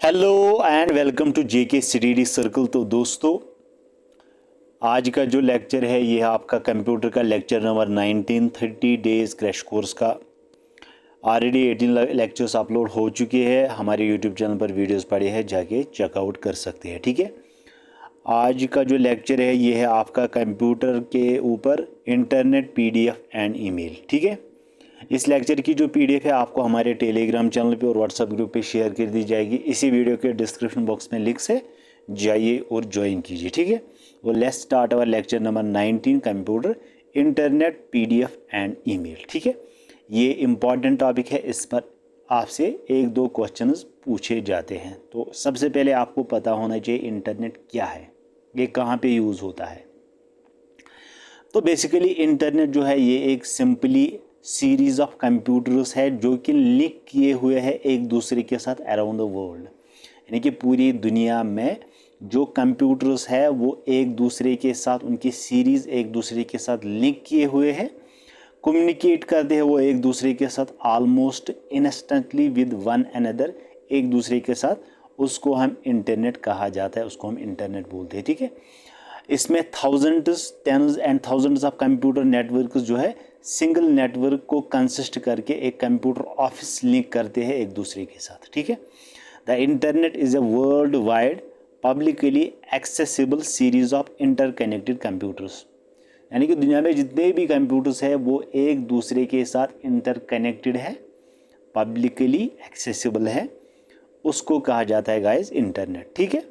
Hello and welcome to JK study circle. तो दोस्तों, आज का जो लेक्चर है ये आपका कंप्यूटर का lecture number 19 30 days crash course का। ऑलरेडी 18 लेक्चर्स अपलोड हो चुके हैं हमारे यूट्यूब चैनल पर, वीडियोस पड़े हैं, जाके चेकआउट कर सकते हैं। ठीक है, आज का जो लेक्चर है ये है आपका कंप्यूटर के ऊपर इंटरनेट, पीडीएफ एंड ईमेल। ठीक है, इस लेक्चर की जो पीडीएफ है आपको हमारे टेलीग्राम चैनल पे और व्हाट्सएप ग्रुप पे शेयर कर दी जाएगी। इसी वीडियो के डिस्क्रिप्शन बॉक्स में लिंक से जाइए और ज्वाइन कीजिए। ठीक है, वो let's start our lecture number 19 computer, internet, PDF and email. ठीक है, ये इम्पॉर्टेंट टॉपिक है, इस पर आपसे एक दो क्वेश्चंस पूछे जाते हैं। तो सबसे पहले आपको पता होना चाहिए इंटरनेट क्या है, ये कहाँ पे यूज़ होता है। तो बेसिकली इंटरनेट जो है ये एक सिंपली सीरीज़ ऑफ कंप्यूटर्स है जो कि लिंक किए हुए हैं एक दूसरे के साथ अराउंड द वर्ल्ड। यानी कि पूरी दुनिया में जो कंप्यूटर्स है वो एक दूसरे के साथ, उनकी सीरीज़ एक दूसरे के साथ लिंक किए हुए हैं, कम्युनिकेट करते हैं वो एक दूसरे के साथ almost instantly with one another, एक दूसरे के साथ। उसको हम इंटरनेट कहा जाता है, उसको हम इंटरनेट बोलते हैं। ठीक है, इसमें thousands, tens and thousands of computer network जो है सिंगल नेटवर्क को कंसिस्ट करके एक कंप्यूटर ऑफिस लिंक करते हैं एक दूसरे के साथ। ठीक है, the internet is a world wide publicly accessible series of interconnected computers. यानी कि दुनिया में जितने भी कंप्यूटर्स हैं वो एक दूसरे के साथ इंटरकनेक्टेड है, पब्लिकली एक्सेसिबल है, उसको कहा जाता है गाइस इंटरनेट। ठीक है,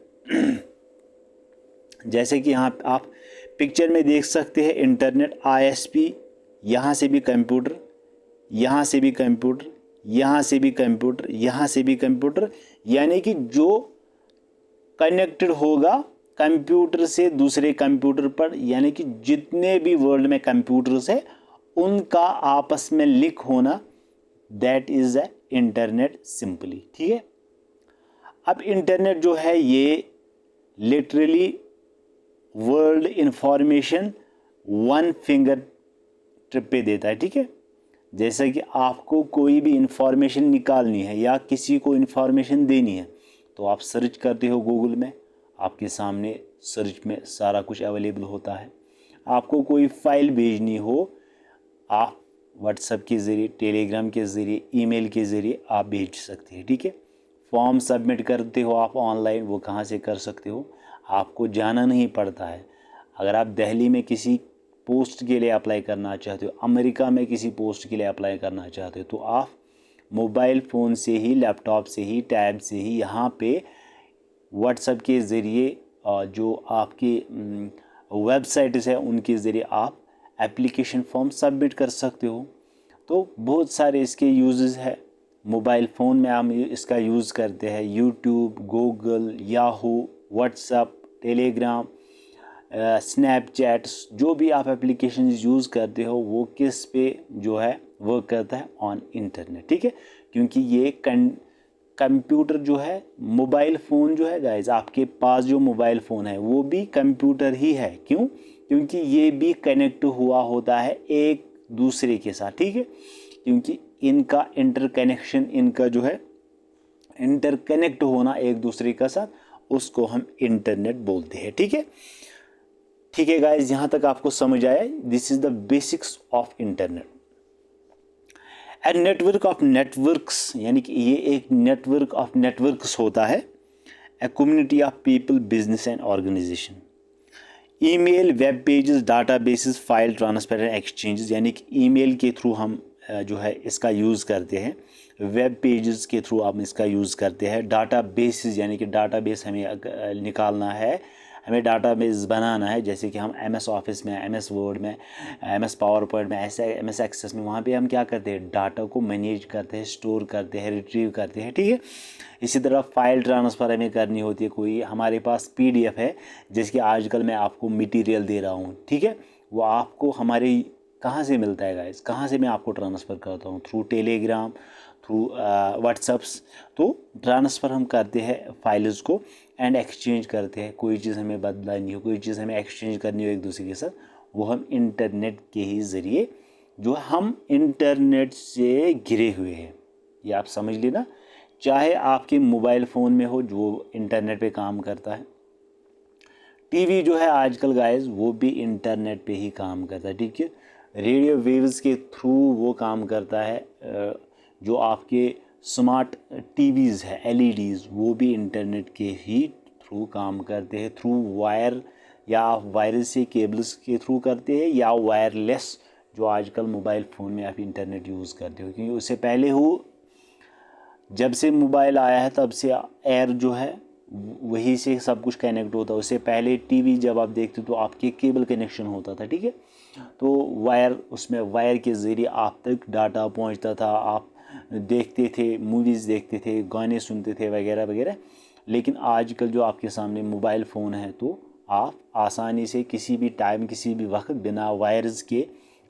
जैसे कि यहाँ आप पिक्चर में देख सकते हैं इंटरनेट आईएसपी, यहाँ से भी कंप्यूटर, यहाँ से भी कंप्यूटर, यहाँ से भी कंप्यूटर, यहाँ से भी कंप्यूटर। यानी कि जो कनेक्टेड होगा कंप्यूटर से दूसरे कंप्यूटर पर, यानी कि जितने भी वर्ल्ड में कंप्यूटर्स है उनका आपस में लिंक होना, that is a internet simply. ठीक है, अब इंटरनेट जो है ये literally world information one finger trip पे देता है। ठीक है, जैसे कि आपको कोई भी इंफॉर्मेशन निकालनी है या किसी को इंफॉर्मेशन देनी है तो आप सर्च करते हो गूगल में, आपके सामने सर्च में सारा कुछ अवेलेबल होता है। आपको कोई फाइल भेजनी हो, आप व्हाट्सएप के ज़रिए, टेलीग्राम के ज़रिए, ईमेल के ज़रिए आप भेज सकते हैं। ठीक है, फॉर्म सबमिट करते हो आप ऑनलाइन, वो कहाँ से कर सकते हो, आपको जाना नहीं पड़ता है। अगर आप दिल्ली में किसी पोस्ट के लिए अप्लाई करना चाहते हो, अमेरिका में किसी पोस्ट के लिए अप्लाई करना चाहते हो, तो आप मोबाइल फ़ोन से ही, लैपटॉप से ही, टैब से ही यहाँ पे व्हाट्सएप के ज़रिए जो आपकी वेबसाइट्स है उनके ज़रिए आप एप्लीकेशन फॉर्म सबमिट कर सकते हो। तो बहुत सारे इसके यूजेस है। मोबाइल फ़ोन में हम इसका यूज़ करते हैं, YouTube, Google, Yahoo, WhatsApp, Telegram, Snapchats, जो भी आप एप्लीकेशन यूज़ करते हो वो किस पे जो है वर्क करता है, ऑन इंटरनेट। ठीक है, क्योंकि ये कंप्यूटर जो है, मोबाइल फ़ोन जो है गाइज, आपके पास जो मोबाइल फ़ोन है वो भी कंप्यूटर ही है। क्यों? क्योंकि ये भी कनेक्ट हुआ होता है एक दूसरे के साथ। ठीक है, क्योंकि इनका इंटरकनेक्शन, इनका जो है इंटरकनेक्ट होना एक दूसरे के साथ, उसको हम इंटरनेट बोलते हैं। ठीक है, ठीक है गाइज, यहाँ तक आपको समझ आया। This is the basics of internet. And network of networks, यानी कि ये एक नेटवर्क ऑफ नेटवर्क्स होता है, a community of people, business and organisation. Email, web pages, databases, file transfer and exchanges, यानी कि ईमेल के थ्रू हम जो है इसका यूज़ करते हैं, वेब पेजेस के थ्रू हम इसका यूज़ करते हैं, डाटाबेसेस, यानी कि डाटाबेस हमें निकालना है, हमें डाटाबेस बनाना है। जैसे कि हम एमएस ऑफिस में, एमएस वर्ड में, एमएस पावर पॉइंट में, ऐसे एमएस एक्सेस में, वहाँ पे हम क्या करते हैं, डाटा को मैनेज करते हैं, स्टोर करते हैं, रिट्रीव करते हैं। ठीक है, इसी तरह फाइल ट्रांसफ़र हमें करनी होती है। कोई हमारे पास पीडीएफ है, जिसके आजकल मैं आपको मटेरियल दे रहा हूँ, ठीक है, वो आपको हमारे कहाँ से मिलता है गाइस, कहाँ से मैं आपको ट्रांसफ़र करता हूँ, थ्रू टेलीग्राम, थ्रू व्हाट्सअप्स। तो ट्रांसफ़र हम करते हैं फाइल्स को एंड एक्सचेंज करते हैं। कोई चीज़ हमें बदलानी हो, कोई चीज़ हमें एक्सचेंज करनी हो एक दूसरे के साथ, वो हम इंटरनेट के ही ज़रिए, जो हम इंटरनेट से घिरे हुए हैं, ये आप समझ लेना। चाहे आपके मोबाइल फ़ोन में हो जो इंटरनेट पे काम करता है। टीवी जो है आजकल गाइस वो भी इंटरनेट पे ही काम करता है, ठीक है। रेडियो वेव्स के थ्रू वो काम करता है। जो आपके स्मार्ट टीवीज़ है एलईडीज़ वो भी इंटरनेट के ही थ्रू काम करते हैं, थ्रू वायर या वायरस से केबल्स के थ्रू करते हैं या वायरलेस जो आजकल मोबाइल फ़ोन में आप इंटरनेट यूज़ करते हो। क्योंकि उससे पहले जब से मोबाइल आया है तब से एयर जो है वही से सब कुछ कनेक्ट होता है। उससे पहले टीवी जब आप देखते तो आपके केबल कनेक्शन होता था, ठीक है। तो उसमें वायर के ज़रिए आप तक डाटा पहुंचता था, आप देखते थे, मूवीज़ देखते थे, गाने सुनते थे वगैरह वगैरह। लेकिन आजकल जो आपके सामने मोबाइल फ़ोन है तो आप आसानी से किसी भी टाइम किसी भी वक्त बिना वायर्स के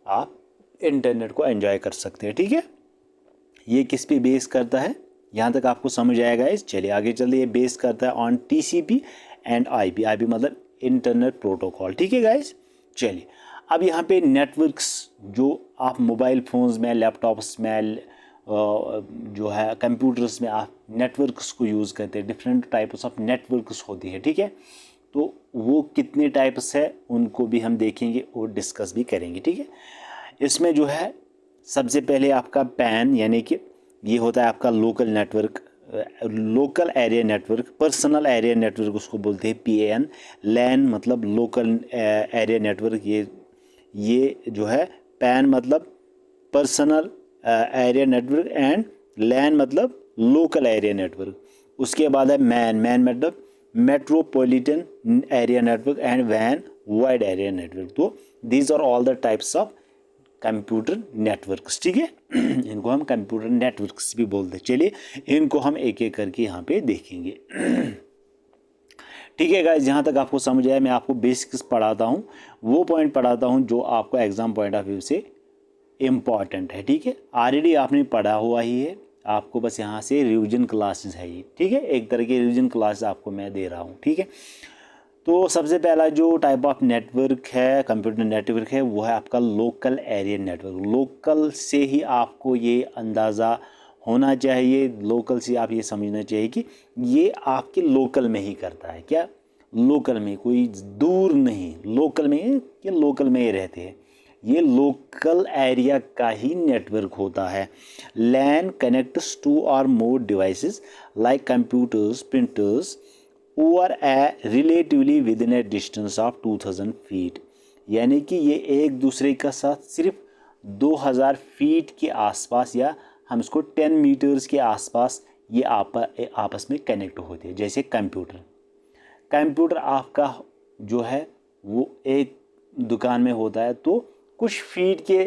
आप इंटरनेट को एंजॉय कर सकते हैं, ठीक है। ये किस पे बेस करता है यहाँ तक आपको समझ आएगा। इस चलिए आगे चलिए। ये बेस करता है on TCP and IP. IP मतलब इंटरनेट प्रोटोकॉल, ठीक है गाइस। चलिए अब यहाँ पे नेटवर्क्स जो आप मोबाइल फ़ोन्स में, लैपटॉप्स में, जो है कंप्यूटर्स में आप नेटवर्क्स को यूज़ करते हैं। डिफरेंट टाइप्स ऑफ नेटवर्क्स होती है, ठीक है। तो वो कितने टाइप्स है उनको भी हम देखेंगे और डिस्कस भी करेंगे, ठीक है। इसमें जो है सबसे पहले आपका पैन यानी कि ये होता है आपका local network, local area network, personal area network उसको बोलते हैं PAN। लैन मतलब लोकल एरिया नेटवर्क। ये जो है पैन मतलब personal area network and LAN मतलब लोकल एरिया नेटवर्क। उसके बाद है मैन मतलब मेट्रोपॉलिटन एरिया नेटवर्क एंड वैन वाइड एरिया नेटवर्क। तो these are all the types of computer networks, ठीक है। इनको हम कंप्यूटर नेटवर्क्स भी बोलते हैं। चलिए इनको हम एक एक करके यहाँ पे देखेंगे। ठीक है गाइस, जहाँ तक आपको समझ आया मैं आपको बेसिक्स पढ़ाता हूँ, वो पॉइंट पढ़ाता हूँ जो आपको एग्जाम पॉइंट ऑफ व्यू से इम्पॉर्टेंट है, ठीक है। ऑलरेडी आपने पढ़ा हुआ ही है, आपको बस यहाँ से रिवीजन क्लासेस है ये, ठीक है। एक तरह की रिवीजन क्लास आपको मैं दे रहा हूँ, ठीक है। तो सबसे पहला जो टाइप ऑफ नेटवर्क है, कंप्यूटर नेटवर्क है, वो है आपका लोकल एरिया नेटवर्क। लोकल से ही आपको ये अंदाज़ा होना चाहिए, लोकल से आप ये समझना चाहिए कि ये आपके लोकल में ही करता है। क्या लोकल में, कोई दूर नहीं, लोकल में ये लोकल में ही रहते हैं। ये लोकल एरिया का ही नेटवर्क होता है। लैन connects two or more devices like computers, printers over a relatively within a distance of 2000 feet. यानी कि ये एक दूसरे का साथ सिर्फ 2000 फीट के आसपास या हम इसको 10 मीटर्स के आसपास ये आपस में कनेक्ट होते हैं। जैसे कंप्यूटर आपका जो है वो एक दुकान में होता है, तो कुछ फीट के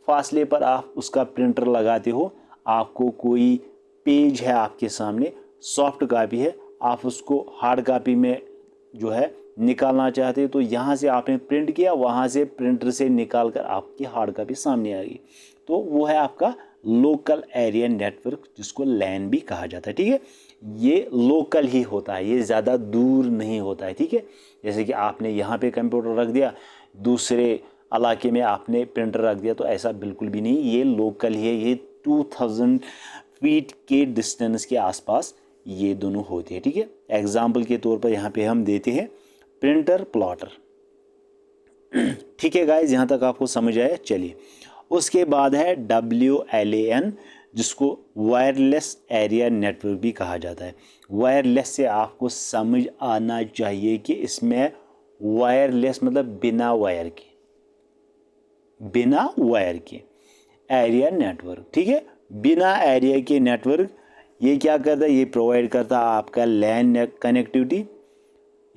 फासले पर आप उसका प्रिंटर लगाते हो। आपको कोई पेज है आपके सामने, सॉफ्ट कॉपी है, आप उसको हार्ड कॉपी में जो है निकालना चाहते हैं, तो यहाँ से आपने प्रिंट किया, वहाँ से प्रिंटर से निकाल कर आपकी हार्ड कॉपी सामने आ गई। तो वो है आपका लोकल एरिया नेटवर्क, जिसको लैन भी कहा जाता है, ठीक है। ये लोकल ही होता है, ये ज़्यादा दूर नहीं होता है, ठीक है। जैसे कि आपने यहाँ पे कंप्यूटर रख दिया, दूसरे इलाके में आपने प्रिंटर रख दिया, तो ऐसा बिल्कुल भी नहीं, ये लोकल ही है। ये 2000 फीट के डिस्टेंस के आसपास ये दोनों होते हैं, ठीक है। एग्जाम्पल के तौर पर यहाँ पे हम देते हैं प्रिंटर, प्लॉटर, ठीक है गाइस, यहाँ तक आपको समझ आया। चलिए उसके बाद है WLAN, जिसको वायरलेस एरिया नेटवर्क भी कहा जाता है। वायरलेस से आपको समझ आना चाहिए कि इसमें वायरलेस मतलब बिना वायर के एरिया नेटवर्क, ठीक है। बिना एरिया के नेटवर्क ये क्या करता है, ये प्रोवाइड करता है आपका LAN connectivity.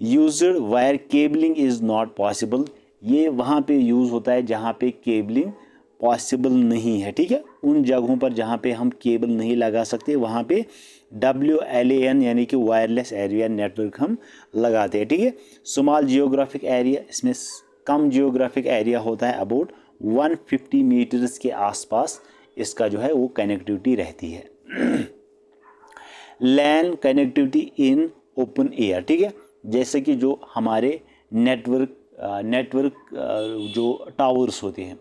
Used wire cabling is not possible. ये वहाँ पे यूज़ होता है जहाँ पे केबलिंग पॉसिबल नहीं है, ठीक है। उन जगहों पर जहाँ पे हम केबल नहीं लगा सकते, वहाँ पे WLAN यानी कि वायरलेस एरिया नेटवर्क हम लगाते हैं, ठीक है। स्मॉल जियोग्राफिक एरिया, इसमें कम जियोग्राफिक एरिया होता है, अबाउट 150 मीटर्स के आसपास इसका जो है वो कनेक्टिविटी रहती है। लैन कनेक्टिविटी इन ओपन एयर, ठीक है। जैसे कि जो हमारे नेटवर्क जो टावर्स होते हैं,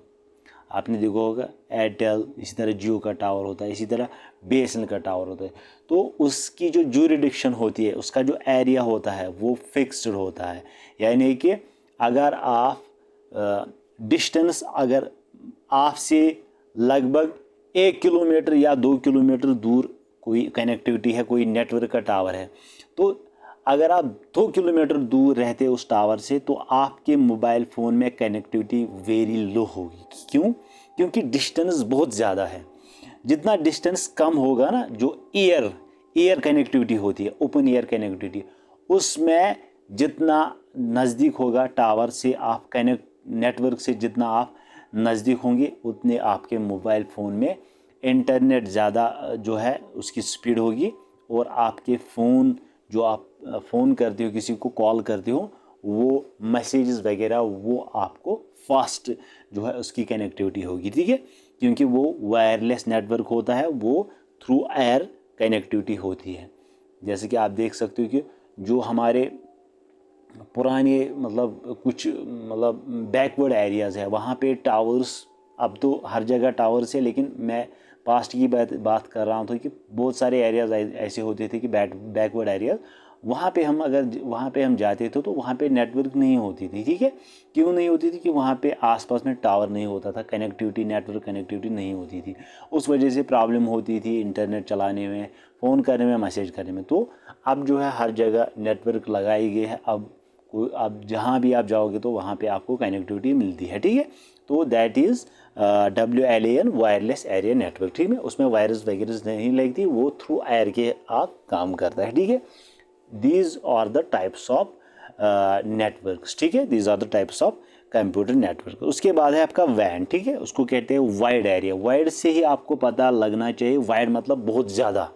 आपने देखा होगा एयरटेल, इसी तरह जियो का टावर होता है, इसी तरह BSNL का टावर होता है, तो उसकी जो ज्यूरिडिक्शन होती है, उसका जो एरिया होता है वो फिक्स्ड होता है। यानी कि अगर आप डिस्टेंस अगर आपसे लगभग 1 किलोमीटर या 2 किलोमीटर दूर कोई कनेक्टिविटी है, कोई नेटवर्क का टावर है, तो अगर आप 2 किलोमीटर दूर रहते उस टावर से, तो आपके मोबाइल फ़ोन में कनेक्टिविटी वेरी लो होगी। क्यों? क्योंकि डिस्टेंस बहुत ज़्यादा है। जितना डिस्टेंस कम होगा ना, जो एयर कनेक्टिविटी होती है, ओपन एयर कनेक्टिविटी, उसमें जितना नज़दीक होगा टावर से आप नेटवर्क से जितना आप नज़दीक होंगे, उतने आपके मोबाइल फ़ोन में इंटरनेट ज़्यादा जो है उसकी स्पीड होगी, और आपके फ़ोन जो आप फ़ोन करते हो, किसी को कॉल करते हो, वो मैसेजेस वगैरह वो आपको फास्ट जो है उसकी कनेक्टिविटी होगी। ठीक है, क्योंकि वो वायरलेस नेटवर्क होता है, वो थ्रू एयर कनेक्टिविटी होती है। जैसे कि आप देख सकते हो कि जो हमारे पुराने मतलब कुछ मतलब बैकवर्ड एरियाज़ है, वहाँ पे टावर्स, अब तो हर जगह टावर्स है, लेकिन मैं पास्ट की बात कर रहा हूँ, तो कि बहुत सारे एरियाज़ ऐसे होते थे कि बैकवर्ड एरियाज़, वहाँ पे हम जाते थे तो वहाँ पे नेटवर्क नहीं होती थी। ठीक है, क्यों नहीं होती थी? कि वहाँ पे आसपास में टावर नहीं होता था, नेटवर्क कनेक्टिविटी नहीं होती थी, उस वजह से प्रॉब्लम होती थी इंटरनेट चलाने में, फ़ोन करने में, मैसेज करने में। तो अब जो है हर जगह नेटवर्क लगाई गई है, अब जहाँ भी आप जाओगे तो वहाँ पे आपको कनेक्टिविटी मिलती है। ठीक है, तो that is WLAN, wireless area network. ठीक है, उसमें वायरस वगैरह नहीं लगती, वो थ्रू एयर के आप काम करता है। ठीक है, these are the types of networks. ठीक है, these are the types of computer network. उसके बाद है आपका वैन। ठीक है, उसको कहते हैं वाइड एरिया। वाइड से ही आपको पता लगना चाहिए, वाइड मतलब बहुत ज़्यादा,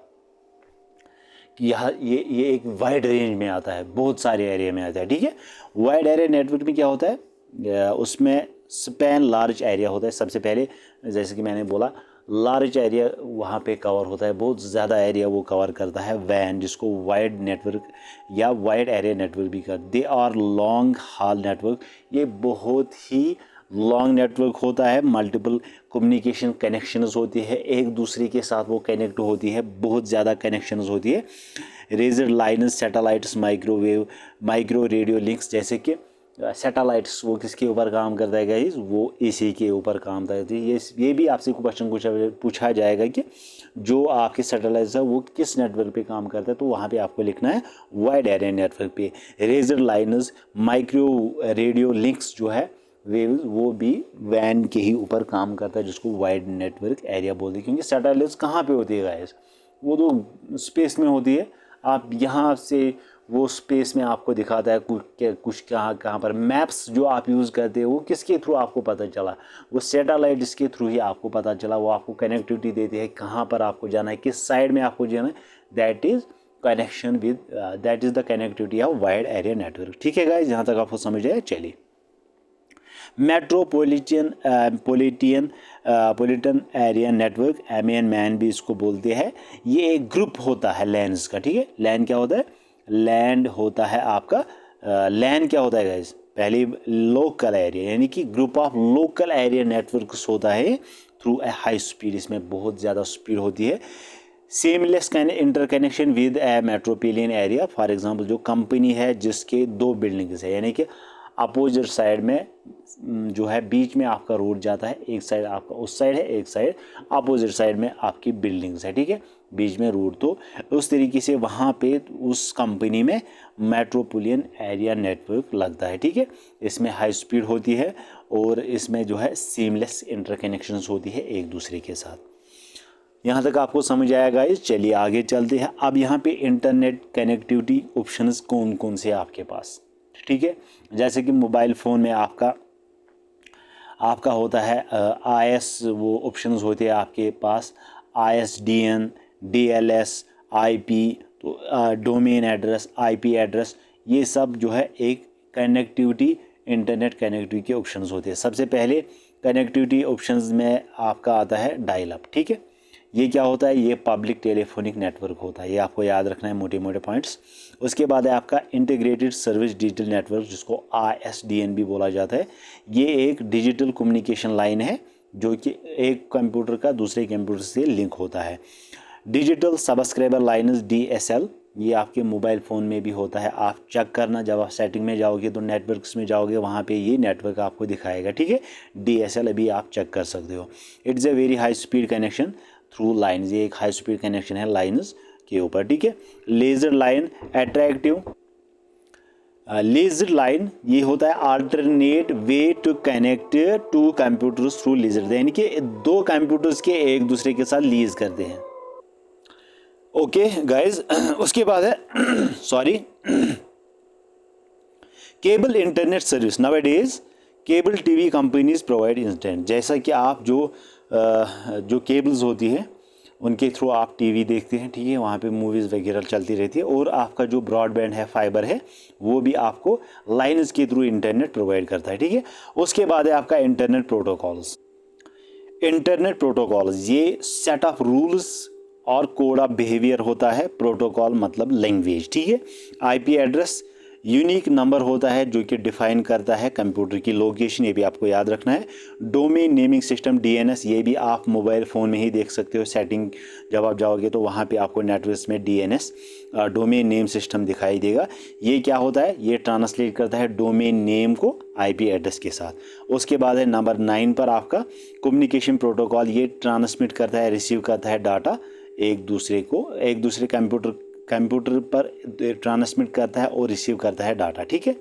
यह ये एक वाइड रेंज में आता है, बहुत सारे एरिया में आता है। ठीक है, वाइड एरिया नेटवर्क में क्या होता है, उसमें स्पैन लार्ज एरिया होता है। सबसे पहले जैसे कि मैंने बोला, लार्ज एरिया वहाँ पे कवर होता है, बहुत ज़्यादा एरिया वो कवर करता है वैन, जिसको वाइड नेटवर्क या वाइड एरिया नेटवर्क भी कर। They are long haul network, ये बहुत ही लॉन्ग नेटवर्क होता है, मल्टीपल कम्युनिकेशन कनेक्शंस होती है, एक दूसरे के साथ वो कनेक्ट होती है, बहुत ज़्यादा कनेक्शंस होती है। Leased lines, satellites, micro radio links, जैसे कि सैटेलाइट्स वो किसके ऊपर काम करता है गाइस? वो इसी के ऊपर काम करता है। ये भी आपसे क्वेश्चन पूछा जाएगा कि जो आपके सैटेलाइट्स है वो किस नेटवर्क पे काम करता है, तो वहाँ पे आपको लिखना है वाइड एरिया नेटवर्क पे। Leased lines, micro radio links जो है वेव्स, वो भी वैन के ही ऊपर काम करता है, जिसको वाइड नेटवर्क एरिया बोलते हैं। क्योंकि सैटेलाइट्स कहाँ पे होती है गाइस? वो तो स्पेस में होती है। आप यहाँ से वो स्पेस में आपको दिखाता है कुछ कहाँ पर। मैप्स जो आप यूज़ करते हो वो किसके थ्रू आपको पता चला? वो सैटेलाइट इसके थ्रू ही आपको पता चला। वो आपको कनेक्टिविटी देती है, कहाँ पर आपको जाना है, किस साइड में आपको जाना है। That is the connectivity of wide area network. ठीक है गाइस, यहाँ तक आपको समझ आया? चलिए, पॉलिटन एरिया नेटवर्क, MAN भी इसको बोलते हैं। ये एक ग्रुप होता है लैंड्स का। ठीक है, लैंड क्या होता है? लैंड होता है आपका, लैंड क्या होता है गाइस? पहले लोकल एरिया, यानी कि group of local area networks होता है थ्रू ए हाई स्पीड। इसमें बहुत ज़्यादा स्पीड होती है। Seamless interconnection with A metropolitan area. For example, जो कंपनी है जिसके 2 बिल्डिंग्स है, यानी कि अपोजिट साइड में जो है बीच में आपका रोड जाता है, एक साइड आपका उस साइड है, एक साइड अपोजिट साइड में आपकी बिल्डिंग्स है। ठीक है, बीच में रोड, तो उस तरीके से वहाँ पे उस कंपनी में मेट्रोपोलियन एरिया नेटवर्क लगता है। ठीक है, इसमें हाई स्पीड होती है और इसमें जो है सीमलेस इंटरकनेक्शंस होती है एक दूसरे के साथ। यहाँ तक आपको समझ आएगा इस? चलिए आगे चलते हैं। अब यहाँ पे इंटरनेट कनेक्टिविटी ऑप्शंस कौन कौन से आपके पास? ठीक है, जैसे कि मोबाइल फ़ोन में आपका होता है IS, वो ऑप्शंस होते हैं आपके पास, ISDN, DLS, IP, तो डोमेन एड्रेस, IP एड्रेस, ये सब जो है एक कनेक्टिविटी, इंटरनेट कनेक्टिविटी के ऑप्शंस होते हैं। सबसे पहले कनेक्टिविटी ऑप्शंस में आपका आता है डायल अप। ठीक है, ये क्या होता है? ये पब्लिक टेलीफोनिक नेटवर्क होता है, ये आपको याद रखना है, मोटे मोटे पॉइंट्स। उसके बाद है आपका इंटीग्रेटेड सर्विस डिजिटल नेटवर्क, जिसको ISDN भी बोला जाता है। ये एक डिजिटल कम्युनिकेशन लाइन है जो कि एक कंप्यूटर का दूसरे कंप्यूटर से लिंक होता है। डिजिटल सब्सक्राइबर लाइन्स DSL, ये आपके मोबाइल फ़ोन में भी होता है। आप चेक करना, जब आप सेटिंग में जाओगे तो नेटवर्क्स में जाओगे, वहाँ पे ये नेटवर्क आपको दिखाएगा, ठीक है। DSL अभी आप चेक कर सकते हो। It's a very high speed connection through lines, ये एक हाई स्पीड कनेक्शन है लाइन्स के ऊपर, ठीक है। Laser line attractive, laser line ये होता है alternate way to connect to computers through laser, यानी कि दो कंप्यूटर्स के एक दूसरे के साथ लीज करते हैं। ओके गाइज, उसके बाद है sorry, cable internet service. Nowadays cable TV companies provide internet, जैसा कि आप जो केबल्स होती है उनके थ्रू आप टीवी देखते हैं, ठीक है, वहाँ पे मूवीज़ वगैरह चलती रहती है, और आपका जो ब्रॉडबैंड है, फाइबर है, वो भी आपको लाइन्स के थ्रू इंटरनेट प्रोवाइड करता है, ठीक है। उसके बाद है आपका इंटरनेट प्रोटोकॉल्स। इंटरनेट प्रोटोकॉल्स ये सेट ऑफ रूल्स और कोड ऑफ बिहेवियर होता है। प्रोटोकॉल मतलब लैंग्वेज, ठीक है। IP एड्रेस यूनिक नंबर होता है जो कि डिफाइन करता है कंप्यूटर की लोकेशन, ये भी आपको याद रखना है। डोमेन नेमिंग सिस्टम DNS, ये भी आप मोबाइल फ़ोन में ही देख सकते हो। सेटिंग जब आप जाओगे तो वहाँ पे आपको नेटवर्क में DNS डोमेन नेम सिस्टम दिखाई देगा। ये क्या होता है, ये ट्रांसलेट करता है डोमेन नेम को IP एड्रेस के साथ। उसके बाद है नंबर 9 पर आपका कम्युनिकेशन प्रोटोकॉल, ये ट्रांसमिट करता है, रिसीव करता है डाटा एक दूसरे कंप्यूटर पर ट्रांसमिट करता है और रिसीव करता है डाटा, ठीक है।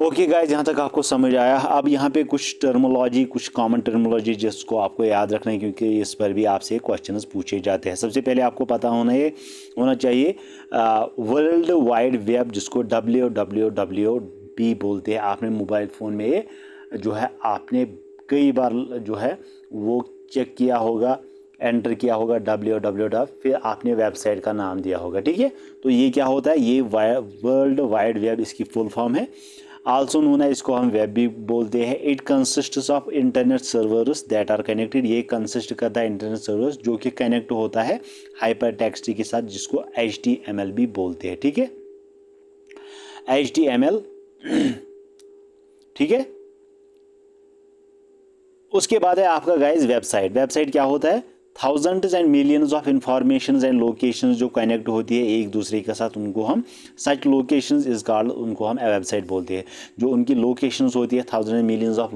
ओके गाइस, यहाँ तक आपको समझ आया। अब यहाँ पे कुछ टर्मोलॉजी, कुछ कॉमन टर्मोलॉजी जिसको आपको याद रखना है, क्योंकि इस पर भी आपसे क्वेश्चंस पूछे जाते हैं। सबसे पहले आपको पता होना चाहिए वर्ल्ड वाइड वेब, जिसको WWW बोलते हैं। आपने मोबाइल फ़ोन में जो है आपने कई बार जो है वो चेक किया होगा, एंटर किया होगा www, फिर आपने वेबसाइट का नाम दिया होगा, ठीक है। तो ये क्या होता है, ये वर्ल्ड वाइड वेब इसकी फुल फॉर्म है। आल्सो नोन है, इसको हम वेब भी बोलते हैं। It consists of internet servers that are connected, ये कंसिस्ट करता है इंटरनेट सर्वर्स जो कि कनेक्ट होता है हाइपर टेक्स्ट के साथ, जिसको HTML भी बोलते हैं, ठीक है। HTML, ठीक है। उसके बाद है आपका गाइस वेबसाइट। वेबसाइट क्या होता है, thousands and millions of informations and locations जो कनेक्ट होती है एक दूसरे के साथ, उनको हम सच लोकेशंस इज कॉल्ड, उनको हम वेबसाइट बोलते हैं। जो उनकी लोकेशंस होती है, थाउजेंड एंड मिलियंस ऑफ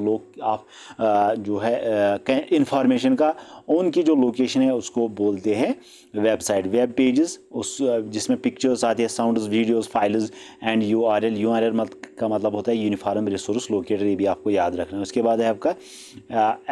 जो है इंफॉर्मेशन का, उनकी जो लोकेशन है उसको बोलते हैं वेबसाइट। वेब पेजेस उस जिसमें पिक्चर्स आती है, sounds, videos, files and URL का मतलब होता है यूनिफॉर्म रिसोर्स लोकेटर, ये भी आपको याद रखना है। उसके बाद है आपका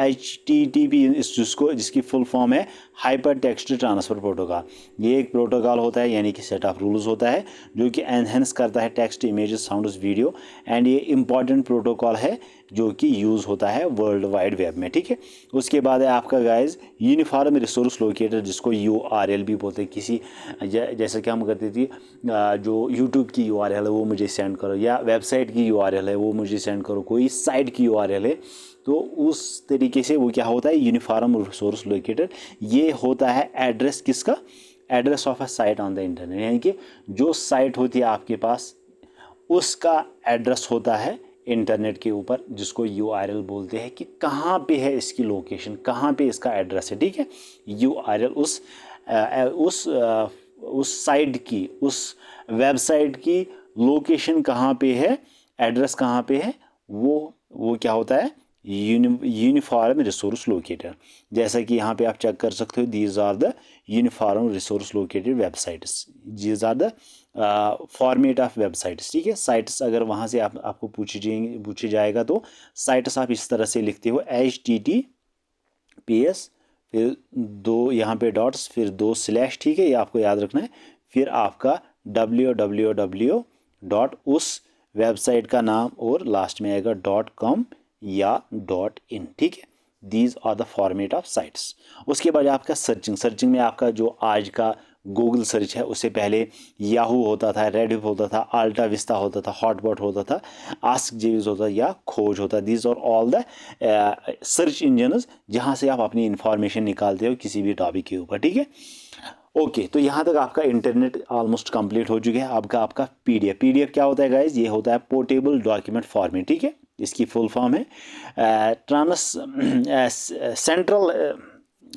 HTTP, जिसकी फुल फॉर्म है हाइपर टेक्स्ट ट्रांसफ़र प्रोटोकॉल। ये एक प्रोटोकॉल होता है, यानी कि सेट ऑफ रूल्स होता है जो कि एनहेंस करता है text, images, sounds, video, and ये इंपॉर्टेंट प्रोटोकॉल है जो कि यूज़ होता है वर्ल्ड वाइड वेब में, ठीक है। उसके बाद है आपका गाइज यूनिफॉर्म रिसोर्स लोकेटर, जिसको URL भी बोलते हैं। किसी जैसे कि हम करते थे, जो यूट्यूब की URL है वो मुझे सेंड करो, या वेबसाइट की URL है वो मुझे सेंड करो, कोई साइट की URL है, तो उस तरीके से वो क्या होता है, यूनिफॉर्म रिसोर्स लोकेटर। ये होता है एड्रेस किसका, address of a site on the internet, यानी कि जो साइट होती है आपके पास उसका एड्रेस होता है इंटरनेट के ऊपर, जिसको URL बोलते हैं कि कहाँ पे है इसकी लोकेशन, कहाँ पे इसका एड्रेस है, ठीक है। URL उस साइट की, उस वेबसाइट की लोकेशन कहाँ पे है, एड्रेस कहाँ पे है, वो क्या होता है, यूनिफॉर्म रिसोर्स लोकेटर। जैसा कि यहाँ पे आप चेक कर सकते हो, these are the uniform resource located websites, these are the format of websites, ठीक है। साइट्स अगर वहाँ से आपको पूछे जाएगा तो साइट्स आप इस तरह से लिखते हो, HTTPS, फिर 2 यहाँ पे डॉट्स, फिर 2 स्लैश, ठीक है, ये आपको याद रखना है। फिर आपका www डॉट उस वेबसाइट का नाम, और लास्ट में आएगा .com या .in, ठीक है। These are the format of sites. उसके बाद आपका सर्चिंग में आपका जो आज का गूगल सर्च है, उससे पहले याहू होता था, रेडिफ होता था, अल्टा विस्ता होता था, हॉटबॉट होता था, आस्क जेविस होता था, या खोज होता। These are all the search engines जहाँ से आप अपनी इंफॉर्मेशन निकालते हो किसी भी टॉपिक के ऊपर, ठीक है। ओके, तो यहाँ तक आपका इंटरनेट ऑलमोस्ट कंप्लीट हो चुके हैं। आपका PDF क्या होता है गाइज, ये होता है पोर्टेबल डॉक्यूमेंट फॉर्मेट, ठीक है। इसकी फुल फॉर्म है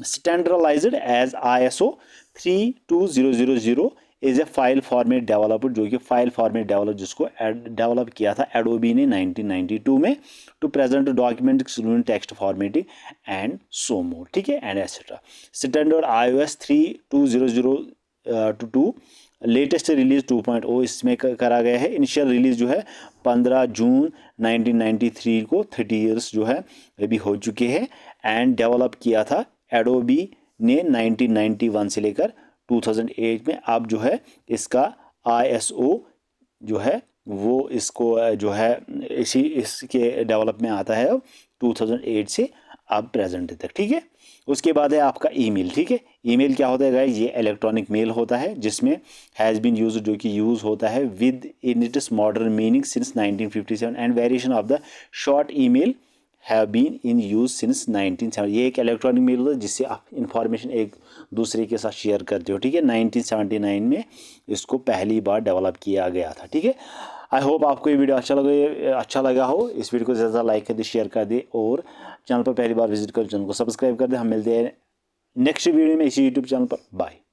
standardised as ISO 32000 is a file format developed, जो कि फाइल फॉर्मेट जिसको डेवलप किया था एडोबी ने 1992 में, to present document text formatting and so more, ठीक है, and etcetera. Standard iOS 3.2002 latest release 2.0 इसमें करा गया है। इनिशियल रिलीज जो है 15 जून 1993 को, 30 ईयर्स जो है अभी हो चुके हैं। एंड डेवलप किया था एडोबी ने 1991 से लेकर 2008 में। अब जो है इसका ISO जो है वो इसको जो है इसके डेवलप में आता है 2008 से अब प्रेजेंट तक, ठीक है। उसके बाद है आपका ईमेल, ठीक है। ईमेल क्या होता है गाइस, ये इलेक्ट्रॉनिक मेल होता है जिसमें हैज़ बीन यूज, जो कि यूज़ होता है within its modern meaning since 1957 and variation of the short email have been in use since 1970। ये एक इलेक्ट्रॉनिक मेल होता है जिससे आप इंफॉर्मेशन एक दूसरे के साथ शेयर करते हो, ठीक है। 1979 में इसको पहली बार डेवलप किया गया था, ठीक है। आई होप आपको ये वीडियो अच्छा लगा हो। इस वीडियो को ज़्यादा लाइक कर दे, शेयर कर दे, और चैनल पर पहली बार विजिट कर चैनल को सब्सक्राइब कर दे। हम मिलते हैं नेक्स्ट वीडियो में इसी यूट्यूब चैनल पर। बाय।